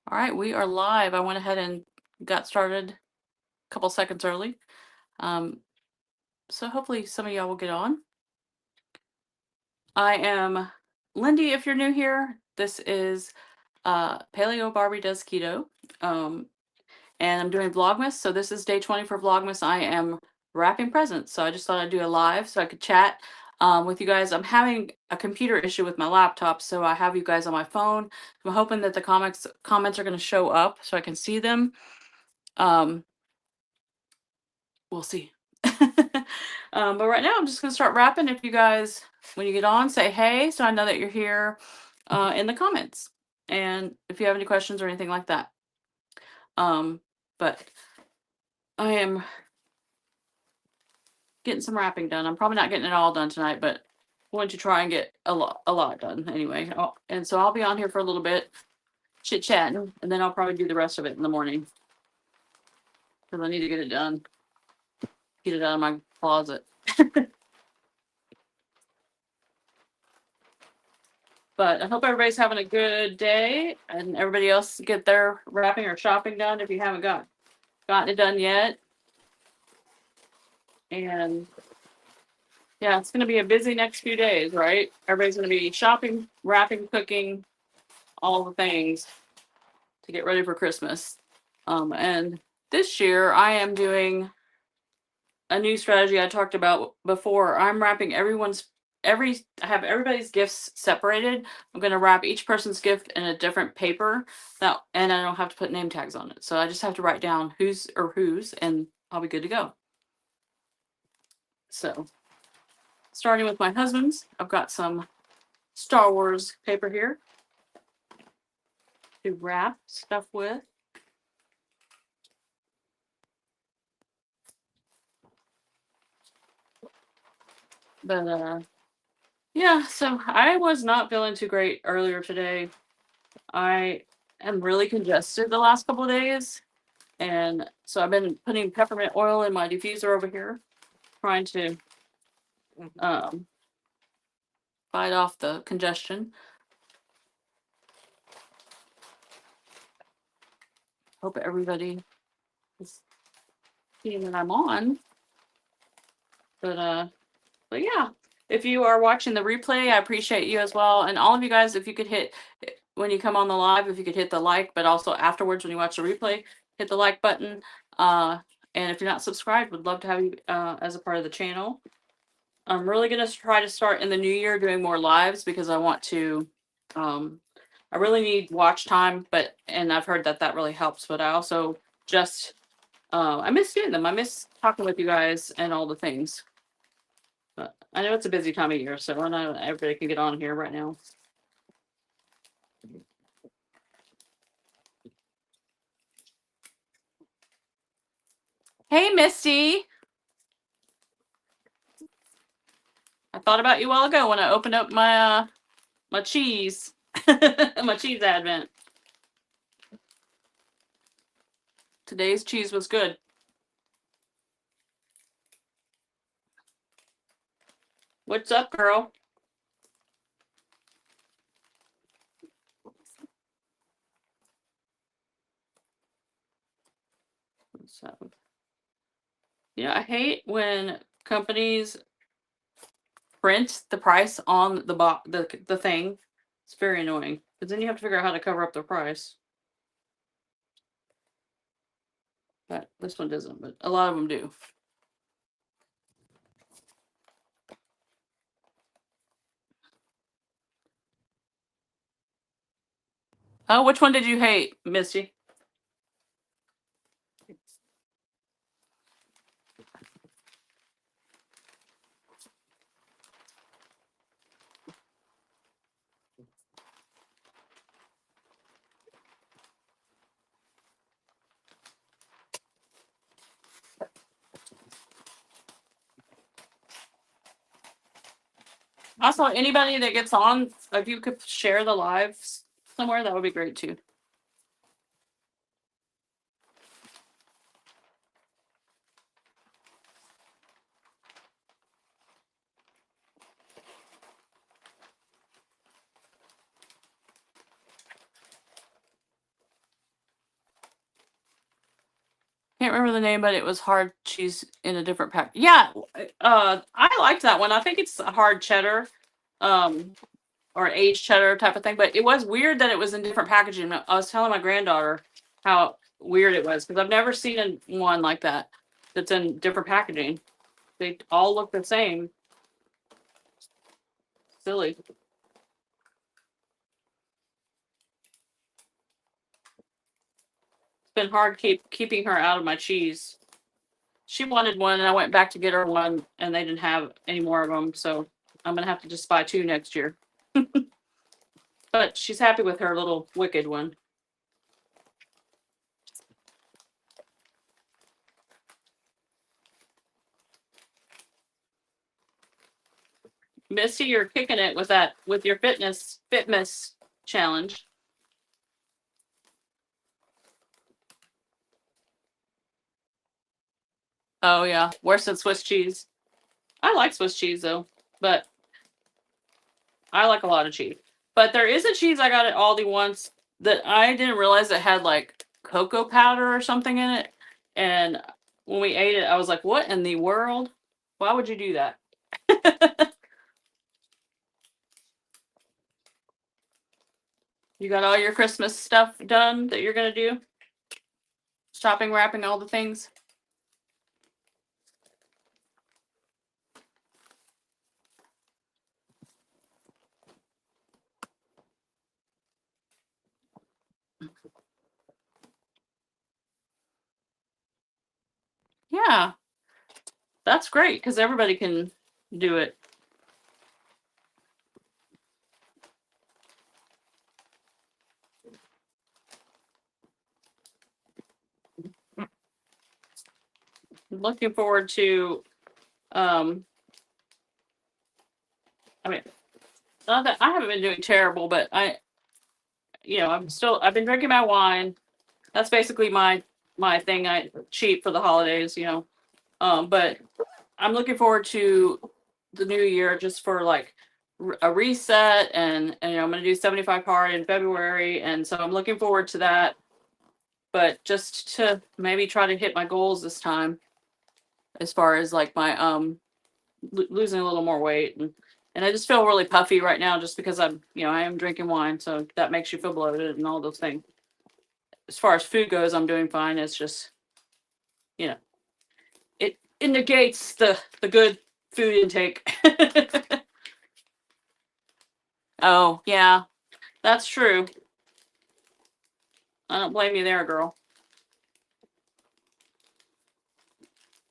All right, we are live. I went ahead and got started a couple seconds early. Um, so hopefully some of y'all will get on. I am Lindy, if you're new here. This is Paleo Barbie Does Keto. And I'm doing Vlogmas. So this is day 20 for Vlogmas. I am wrapping presents. So I just thought I'd do a live so I could chat with you guys. I'm having a computer issue with my laptop, so I have you guys on my phone. I'm hoping that the comments are going to show up so I can see them. We'll see. But right now I'm just gonna start rapping. If you guys, when you get on, say hey so I know that you're here in the comments. And if you have any questions or anything like that. But I am getting some rapping done. I'm probably not getting it all done tonight, but I'm going to try and get a lot done anyway. And so I'll be on here for a little bit, chit-chatting, and then I'll probably do the rest of it in the morning. Because I need to get it done. Get it out of my closet. But I hope everybody's having a good day and everybody else get their wrapping or shopping done if you haven't gotten it done yet. And yeah, it's going to be a busy next few days, right? Everybody's going to be shopping, wrapping, cooking, all the things to get ready for Christmas. And this year I am doing a new strategy I talked about before. I'm wrapping I have everybody's gifts separated. I'm going to wrap each person's gift in a different paper and I don't have to put name tags on it. So I just have to write down whose and I'll be good to go. So starting with my husband's, I've got some Star Wars paper here to wrap stuff with. But yeah, so I was not feeling too great earlier today. I am really congested the last couple of days. And so I've been putting peppermint oil in my diffuser over here, trying to fight off the congestion. Hope everybody is seeing that I'm on. But yeah, if you are watching the replay, I appreciate you as well. And all of you guys, if you could hit, when you come on the live, if you could hit the like, but also afterwards when you watch the replay, hit the like button. And if you're not subscribed, would love to have you as a part of the channel. I'm really going to try to start in the new year doing more lives because I want to, I really need watch time, and I've heard that really helps, but I also just, I miss doing them. I miss talking with you guys and all the things. But I know it's a busy time of year, so I know everybody can get on here right now. Hey, Misty. I thought about you a while ago when I opened up my my cheese, my cheese advent. Today's cheese was good. What's up, girl? So, yeah, I hate when companies print the price on the thing. It's very annoying because then you have to figure out how to cover up the price. But this one doesn't, but a lot of them do. Oh, which one did you hate, Misty? Also, anybody that gets on, if you could share the lives somewhere, that would be great too. can't remember the name, but it was hard cheese in a different pack. Yeah, I liked that one. I think it's a hard cheddar, or aged cheddar type of thing. But it was weird that it was in different packaging. I was telling my granddaughter how weird it was because I've never seen one like that that's in different packaging. They all look the same. Silly. It's been hard keeping her out of my cheese. She wanted one, and I went back to get her one, and they didn't have any more of them. So I'm gonna have to just buy 2 next year. But she's happy with her little wicked one. Misty, you're kicking it with your fitness challenge. Oh yeah, worse than Swiss cheese. I like Swiss cheese though, but I like a lot of cheese. But there is a cheese I got at Aldi once that I didn't realize it had like cocoa powder or something in it. And when we ate it, I was like, what in the world? Why would you do that? You got all your Christmas stuff done that you're going to do? Shopping, wrapping, all the things? Yeah, that's great because everybody can do it. Looking forward to, I mean, not that I haven't been doing terrible, but I've been drinking my wine. That's basically my thing. I cheat for the holidays, but I'm looking forward to the new year just for like a reset, and I'm going to do 75 hard in February, and so I'm looking forward to that. But just to maybe try to hit my goals this time, as far as like my losing a little more weight, and I just feel really puffy right now just because I am drinking wine, so that makes you feel bloated and all those things. As far as food goes, I'm doing fine. It's just, you know, it negates the good food intake. Oh, yeah, that's true. I don't blame you there, girl.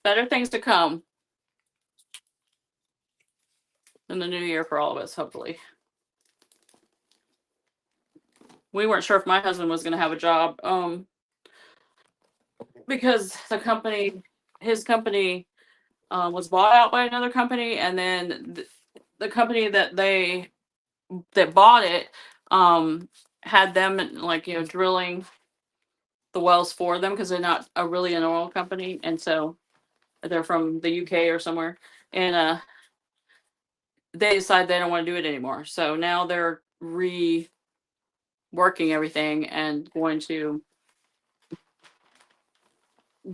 Better things to come in the new year for all of us, hopefully. We weren't sure if my husband was going to have a job, because his company, was bought out by another company, and then the company that bought it, had them like drilling the wells for them because they're not really an oil company, and so they're from the UK or somewhere, and they decide they don't want to do it anymore. So now they're reworking everything and going to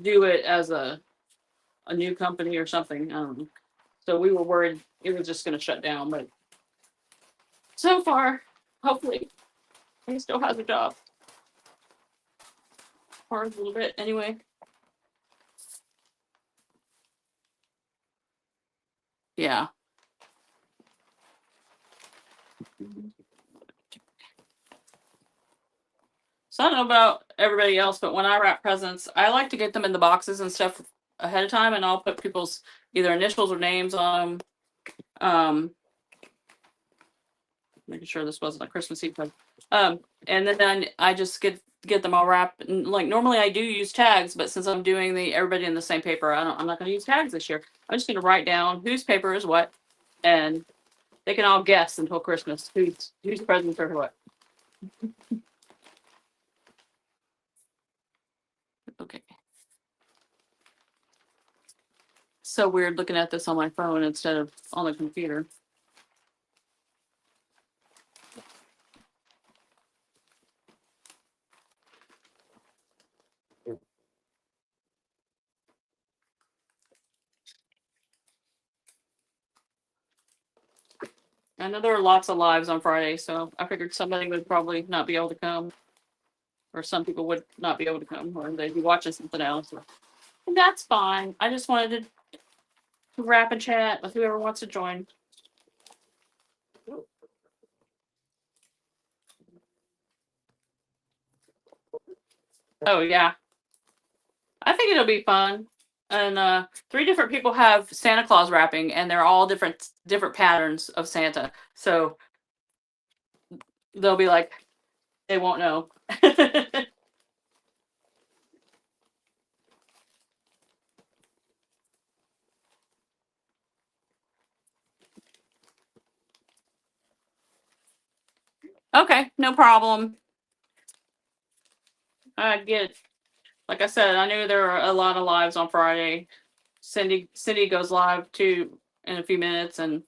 do it as a new company or something. So we were worried it was just going to shut down, but so far, hopefully, he still has a job for a little bit anyway. Yeah. So I don't know about everybody else, but when I wrap presents, I like to get them in the boxes and stuff ahead of time, and I'll put people's either initials or names on them. Making sure this wasn't a Christmas Eve present. And then I just get them all wrapped. And like normally I do use tags, but since I'm doing everybody in the same paper, I'm not going to use tags this year. I'm just going to write down whose paper is what, and they can all guess until Christmas whose presents are what. Okay. So weird looking at this on my phone instead of on the computer. I know there are lots of lives on Friday, so I figured somebody would probably not be able to come, or some people would not be able to come, or they'd be watching something else. And that's fine. I just wanted to wrap and chat with whoever wants to join. Oh yeah, I think it'll be fun. And 3 different people have Santa Claus wrapping, and they're all different patterns of Santa. So they'll be like, they won't know. Okay, no problem. I get it. Like I said, I knew there were a lot of lives on Friday. Cindy goes live too in a few minutes, and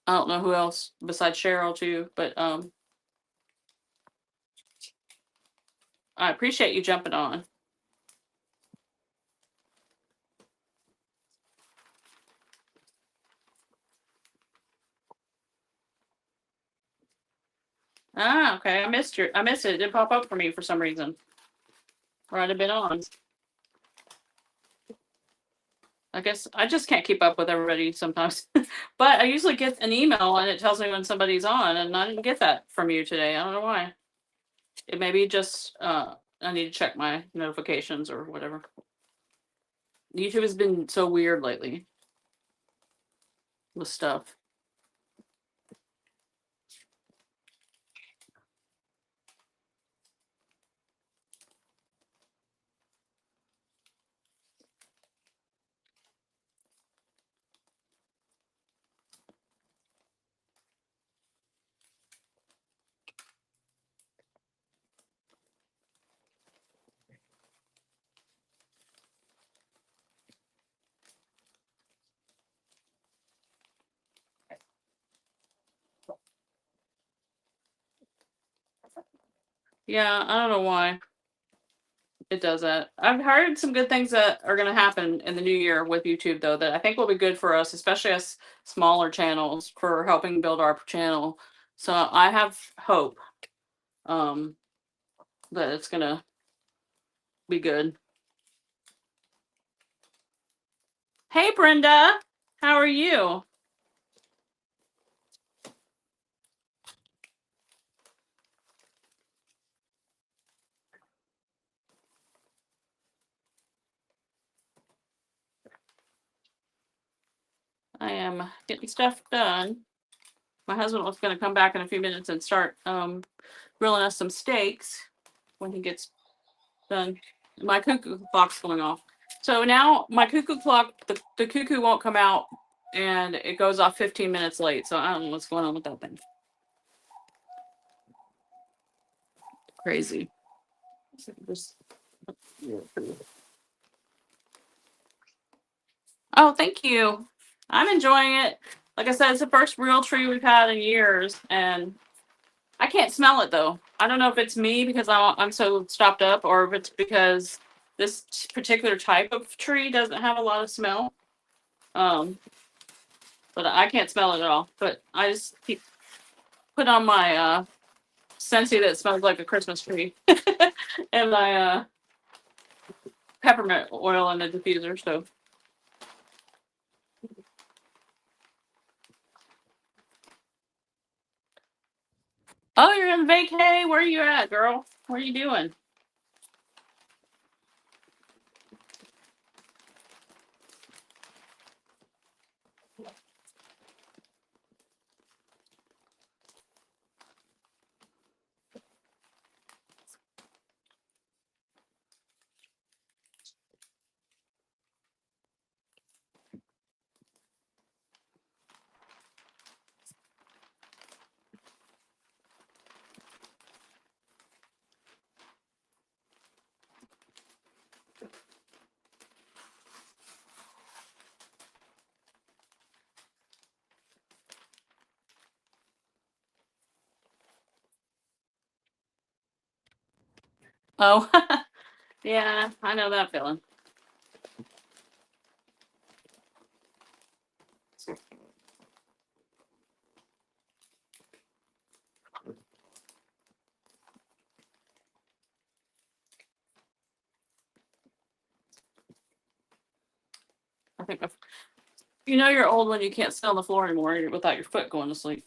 I don't know who else besides Cheryl too, but I appreciate you jumping on. Ah, okay. I missed it. It didn't pop up for me for some reason. Or I'd have been on. I guess I just can't keep up with everybody sometimes. But I usually get an email and it tells me when somebody's on, and I didn't get that from you today. I don't know why. It may be just I need to check my notifications or whatever. YouTube has been so weird lately with stuff. Yeah, I don't know why it does that. I've heard some good things that are going to happen in the new year with YouTube, though, that I think will be good for us, especially us smaller channels, for helping build our channel. So I have hope um, that it's going to be good. Hey, Brenda, how are you? I am getting stuff done. My husband was going to come back in a few minutes and start grilling us some steaks when he gets done. My cuckoo clock's going off. So now my cuckoo clock, the cuckoo won't come out, and it goes off 15 minutes late. So I don't know what's going on with that thing. Crazy. Oh, thank you. I'm enjoying it. Like I said, it's the first real tree we've had in years, and I can't smell it though. I don't know if it's me because I'm so stopped up, or if it's because this particular type of tree doesn't have a lot of smell. Um, but I can't smell it at all. But I just keep put on my Scentsy that smells like a Christmas tree, and my peppermint oil in the diffuser. So, oh, you're in vacay. Where are you at, girl? What are you doing? Oh, yeah, I know that feeling. think you know you're old when you can't sit on the floor anymore without your foot going to sleep.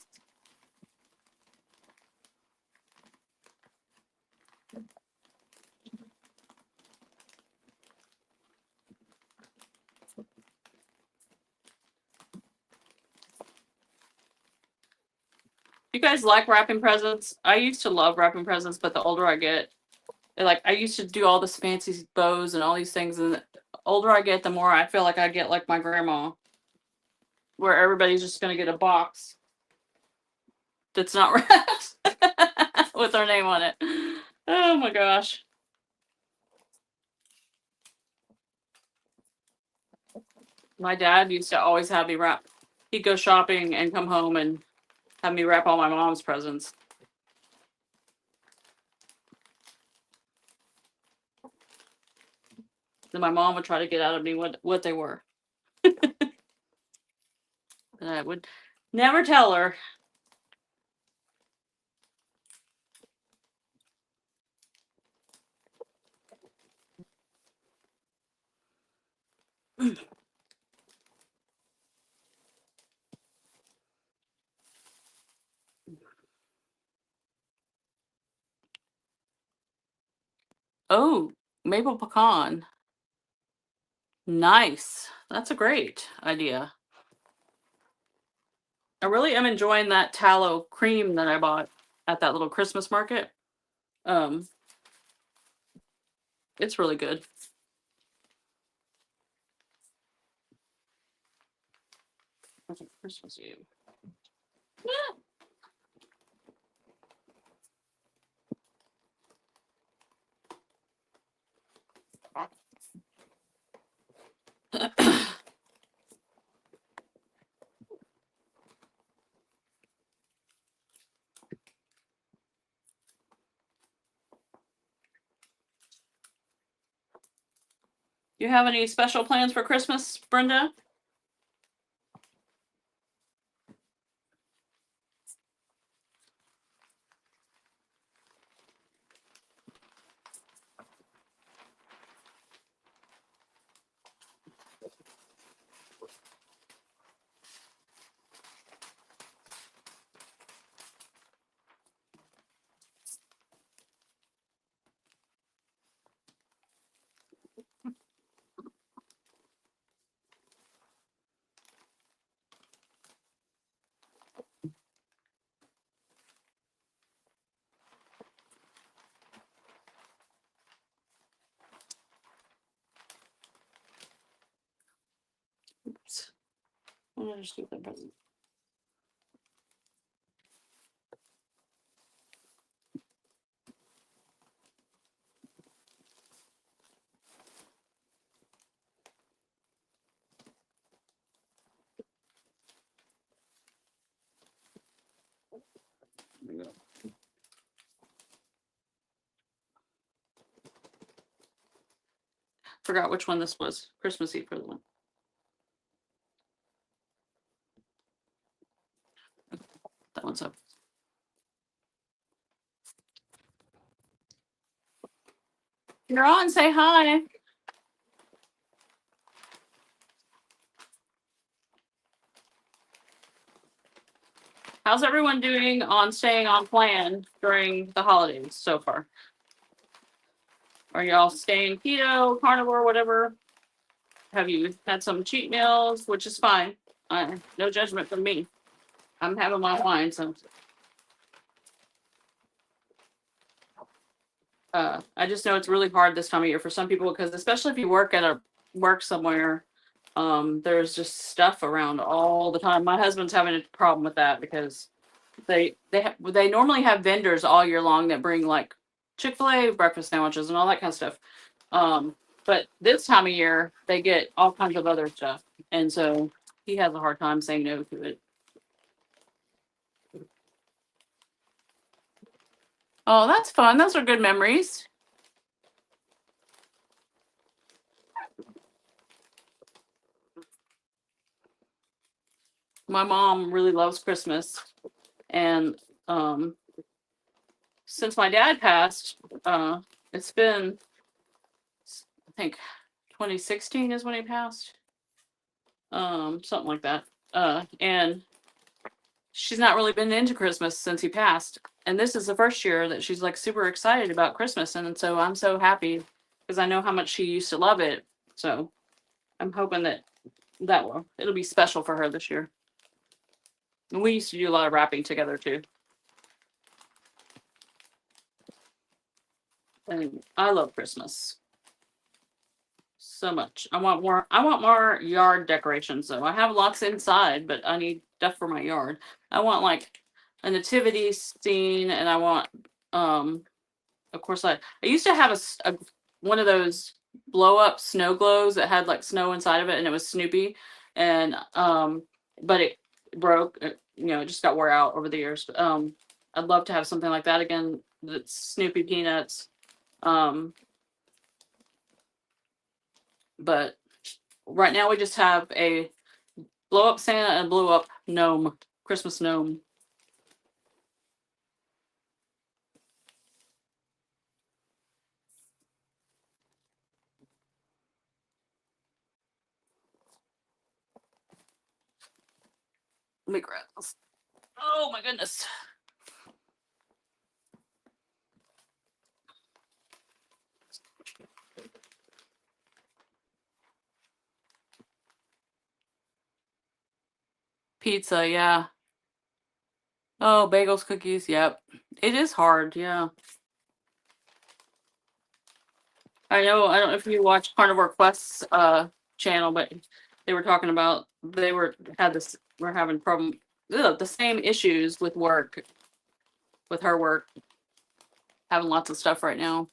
You guys like wrapping presents? I used to love wrapping presents, but the older I get, like I used to do all this fancy bows and all these things, and the older I get, the more I feel like I get like my grandma, where everybody's just gonna get a box that's not wrapped with their name on it. Oh my gosh. My dad used to always have me wrap. He'd go shopping and come home and have me wrap all my mom's presents. Then my mom would try to get out of me what they were. And I would never tell her. Oh, maple pecan. Nice. That's a great idea. I really am enjoying that tallow cream that I bought at that little Christmas market. It's really good. Christmas Eve. You have any special plans for Christmas, Brenda? Oops. I'm gonna just keep that present. There we go. Forgot which one this was. Christmas Eve for the one. That one's up. You're on. Say hi. How's everyone doing on staying on plan during the holidays so far? Are y'all staying keto, carnivore, whatever? Have you had some cheat meals, which is fine? No judgment from me. I'm having my wine, so. I just know it's really hard this time of year for some people because especially if you work somewhere, there's just stuff around all the time. My husband's having a problem with that because they normally have vendors all year long that bring like Chick-fil-A breakfast sandwiches and all that kind of stuff. But this time of year they get all kinds of other stuff, and so he has a hard time saying no to it. Oh, that's fun. Those are good memories. My mom really loves Christmas, and since my dad passed, it's been, I think 2016 is when he passed. something like that. And she's not really been into Christmas since he passed. And this is the first year that she's like super excited about Christmas. And so I'm so happy because I know how much she used to love it. So I'm hoping that it'll be special for her this year. And we used to do a lot of wrapping together too. And I love Christmas so much. I want more yard decorations though. I have lots inside, but I need stuff for my yard. I want like a nativity scene, and I want of course I used to have one of those blow up snow glows that had like snow inside of it, and it was Snoopy, and but it broke. It just got wore out over the years. But I'd love to have something like that again. That's Snoopy Peanuts. But right now we just have a blow up Santa and blow up gnome, Christmas gnome. Let me grab this. Oh my goodness. Pizza, yeah. Oh, bagels, cookies, yep. It is hard, yeah. I don't know if you watch Carnivore Quest's channel, but they were talking about we're having the same issues with work, with her work, having lots of stuff right now.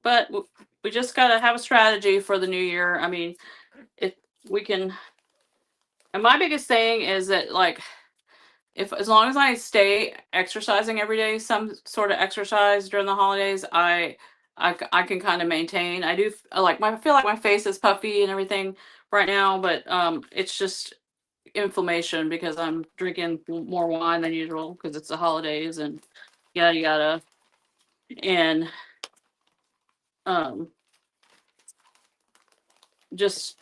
But we just gotta have a strategy for the new year. I mean, if we can, and my biggest thing is that like, as long as I stay exercising every day, some sort of exercise during the holidays, I can kind of maintain. I do I feel like my face is puffy and everything right now, but it's just inflammation because I'm drinking more wine than usual because it's the holidays and yada yada. And um just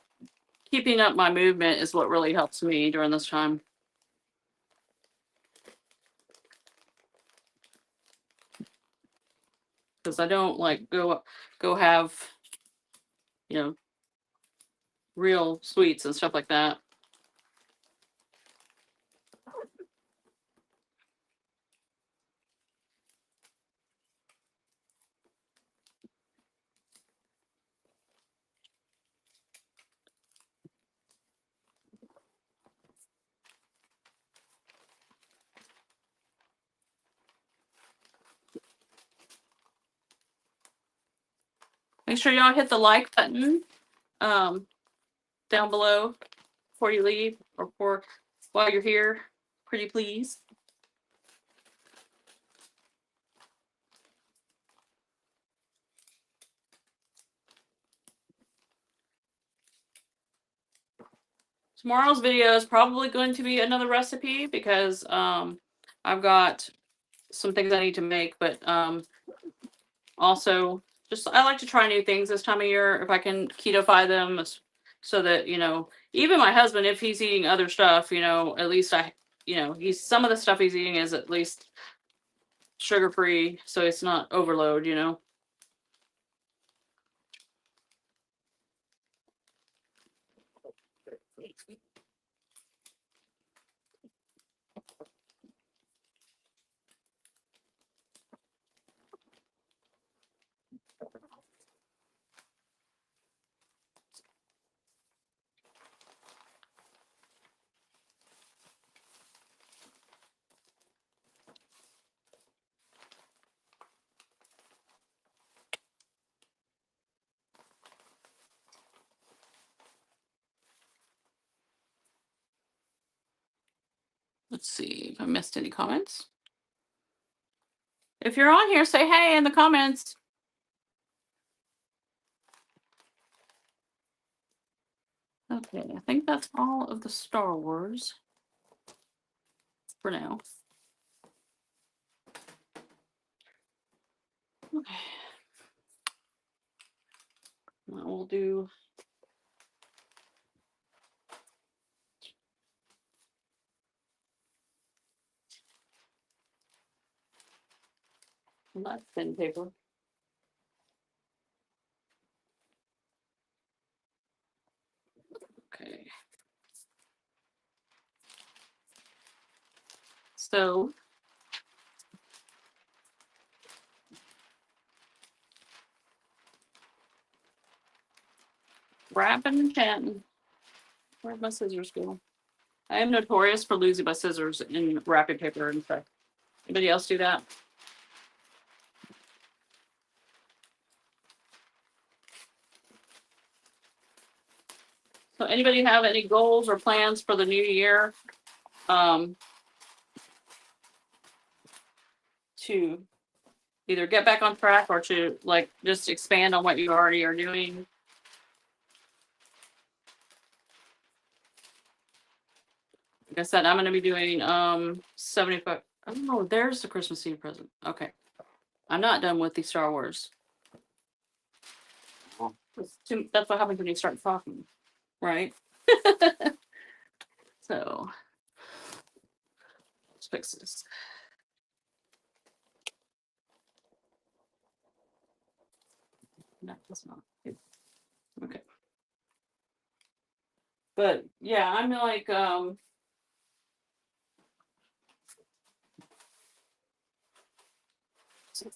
keeping up my movement is what really helps me during this time. Because I don't like go have, real sweets and stuff like that. Make sure y'all hit the like button down below before you leave or while you're here, pretty please. Tomorrow's video is probably going to be another recipe because I've got some things I need to make, but also just I like to try new things this time of year if I can keto-fy them so that, even my husband, if he's eating other stuff, at least some of the stuff he's eating is at least sugar-free, so it's not overload, Let's see if I missed any comments. If you're on here, say hey in the comments. Okay, I think that's all of the Star Wars. for now. Okay. Now we'll do not thin paper. Okay. So wrapping and chatting. Where'd my scissors go? I am notorious for losing my scissors in wrapping paper and stuff. Anybody else do that? So anybody have any goals or plans for the new year? To either get back on track or to like just expand on what you already are doing? Like I said, I'm going to be doing 75. Oh, there's the Christmas Eve present. Okay. I'm not done with the Star Wars. That's what happens when you start talking, right? So let's fix this. No, that's not it. Okay. But yeah, I'm like so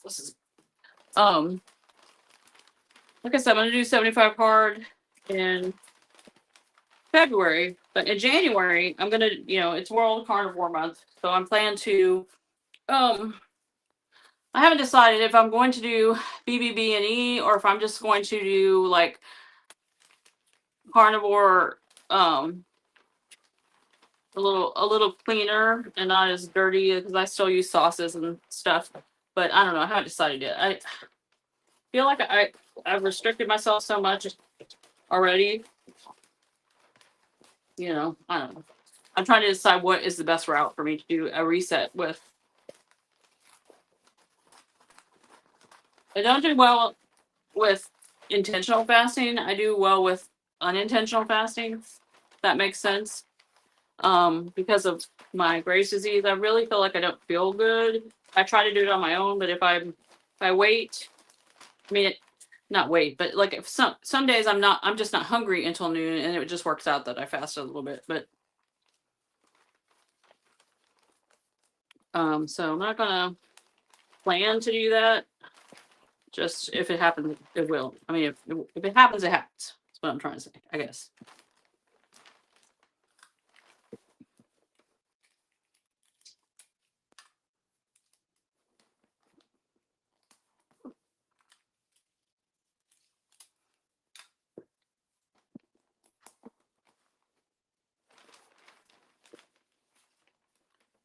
this is like I said, I'm gonna do 75 hard in February, but in January, I'm gonna, it's World Carnivore Month, so I'm planning to I haven't decided if I'm going to do BBB&E or if I'm just going to do like carnivore a little cleaner and not as dirty because I still use sauces and stuff. But I don't know. I haven't decided yet. I feel like I've restricted myself so much already. I don't know. I'm trying to decide what is the best route for me to do a reset with. I don't do well with intentional fasting. I do well with unintentional fasting. That makes sense. Because of my Graves' disease, I really feel like I don't feel good. I try to do it on my own, but if I wait, I mean, not wait, but like if some days I'm just not hungry until noon, and it just works out that I fasted a little bit. But so I'm not gonna plan to do that. Just if it happens, it will. I mean, if it happens, it happens. That's what I'm trying to say, I guess.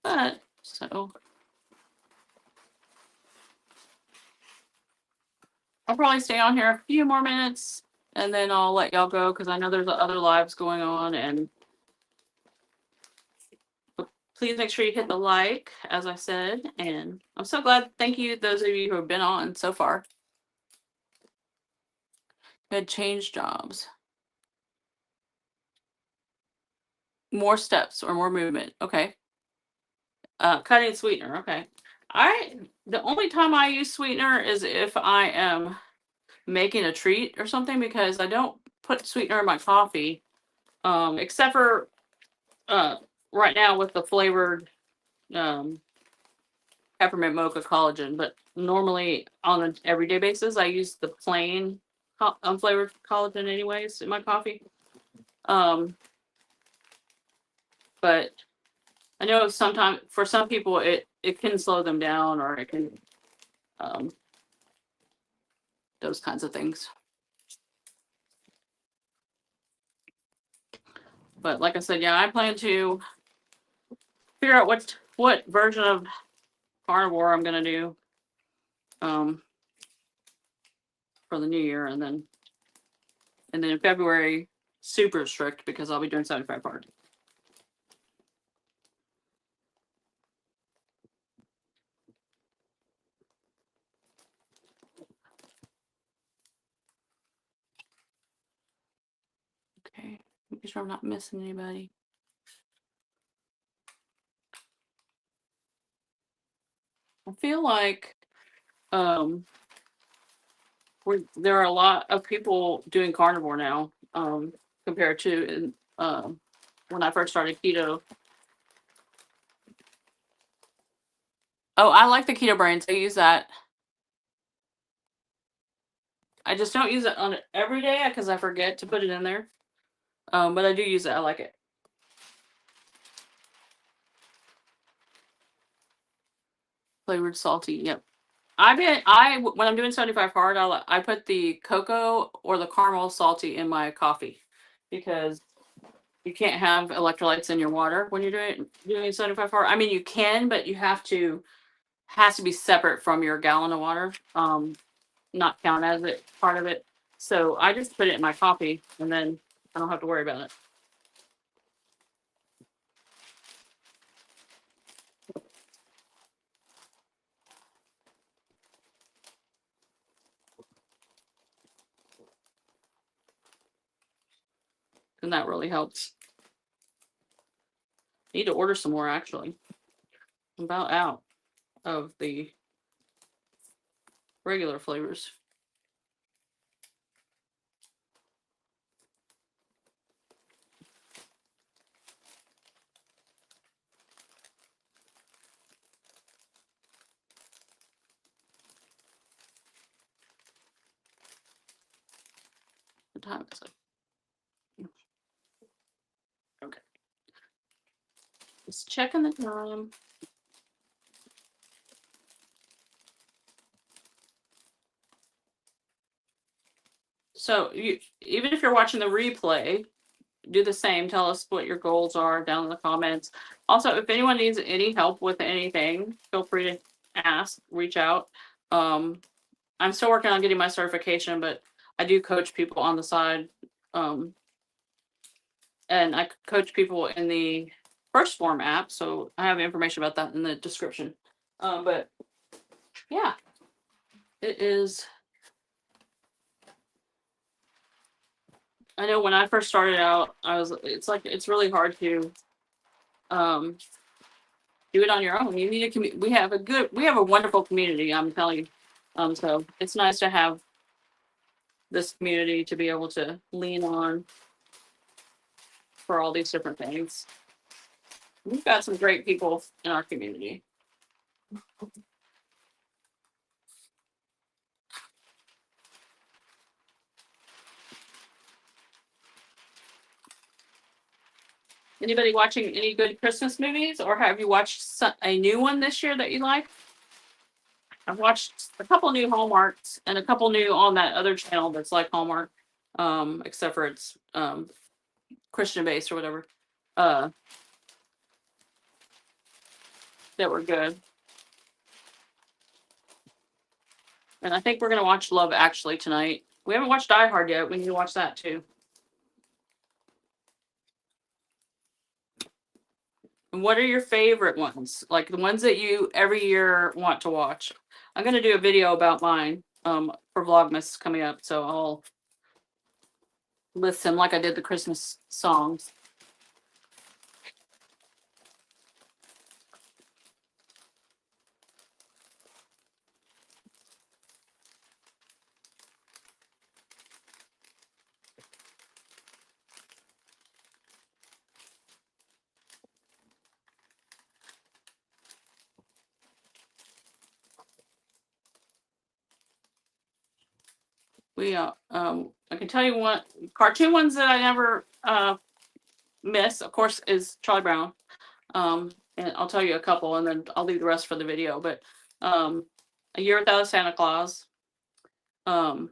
But so I'll probably stay on here a few more minutes and then I'll let y'all go because I know there's other lives going on. And please make sure you hit the like, as I said. And I'm so glad. Thank you, those of you who have been on so far. Had changed jobs. More steps or more movement. Okay. Cutting sweetener. Okay. The only time I use sweetener is if I am making a treat or something because I don't put sweetener in my coffee. Except for right now with the flavored peppermint mocha collagen, but normally on an everyday basis I use the plain unflavored collagen anyways in my coffee. But I know sometimes for some people it can slow them down or it can those kinds of things. But like I said, yeah, I plan to figure out what version of carnivore I'm gonna do for the new year, and then in February super strict because I'll be doing 75 hard. Making sure I'm not missing anybody. I feel like there are a lot of people doing carnivore now, compared to when I first started keto. Oh, I like the keto brains. I use that. I just don't use it on it every day because I forget to put it in there. But I do use it. I like it. Flavored salty. Yep. When I'm doing 75 hard, I put the cocoa or the caramel salty in my coffee because you can't have electrolytes in your water when you're doing 75 hard. I mean, you can, but you has to be separate from your gallon of water. Not count as it part of it. So I just put it in my coffee and then I don't have to worry about it. And that really helps. Need to order some more actually. I'm about out of the regular flavors. What time is it? Okay. Just checking the time. So even if you're watching the replay, do the same. Tell us what your goals are down in the comments. Also, if anyone needs any help with anything, feel free to ask, reach out. I'm still working on getting my certification, but I do coach people on the side. And I coach people in the First Form app, so I have information about that in the description. But yeah, it is. I know when I first started out, it's really hard to do it on your own. You need we have a wonderful community, I'm telling you. So it's nice to have this community to be able to lean on for all these different things. We've got some great people in our community. Anybody watching any good Christmas movies, or have you watched a new one this year that you like? I've watched a couple new Hallmarks and a couple new on that other channel that's like Hallmark, except for it's Christian based or whatever. That were good. And I think we're gonna watch Love Actually tonight. We haven't watched Die Hard yet. We need to watch that too. And what are your favorite ones? Like the ones that you every year want to watch? I'm gonna do a video about mine for Vlogmas coming up, so I'll list them like I did the Christmas songs. I can tell you what cartoon ones that I never miss, of course, is Charlie Brown. And I'll tell you a couple, and then I'll leave the rest for the video. But A Year Without a Santa Claus, and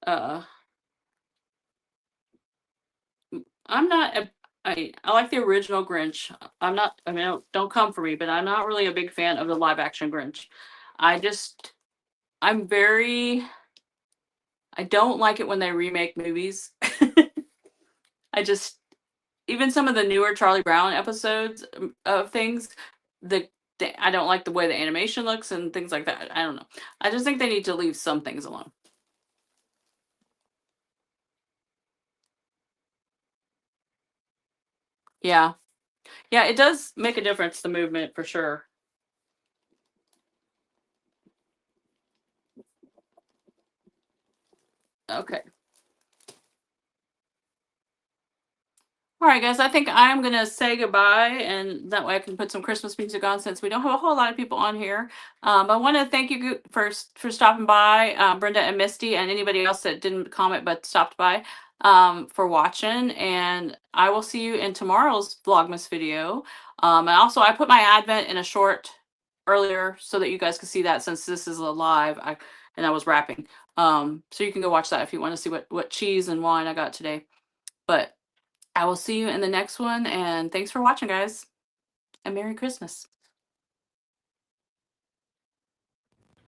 I'm not. I like the original Grinch. I'm not. I mean, don't come for me, but I'm not really a big fan of the live action Grinch. I'm very. I don't like it when they remake movies. I just even some of the newer Charlie Brown episodes of things, I don't like the way the animation looks and things like that. I don't know. I just think they need to leave some things alone. Yeah. Yeah, it does make a difference, the movement, for sure. Okay. All right, guys, I think I'm going to say goodbye, and that way I can put some Christmas music on since we don't have a whole lot of people on here. I want to thank you for stopping by, Brenda and Misty, and anybody else that didn't comment but stopped by, for watching. And I will see you in tomorrow's Vlogmas video. And also, I put my Advent in a short earlier so that you guys can see that, since this is a live, and I was rapping. So you can go watch that if you want to see what cheese and wine I got today. But I will see you in the next one, and thanks for watching, guys, and Merry Christmas.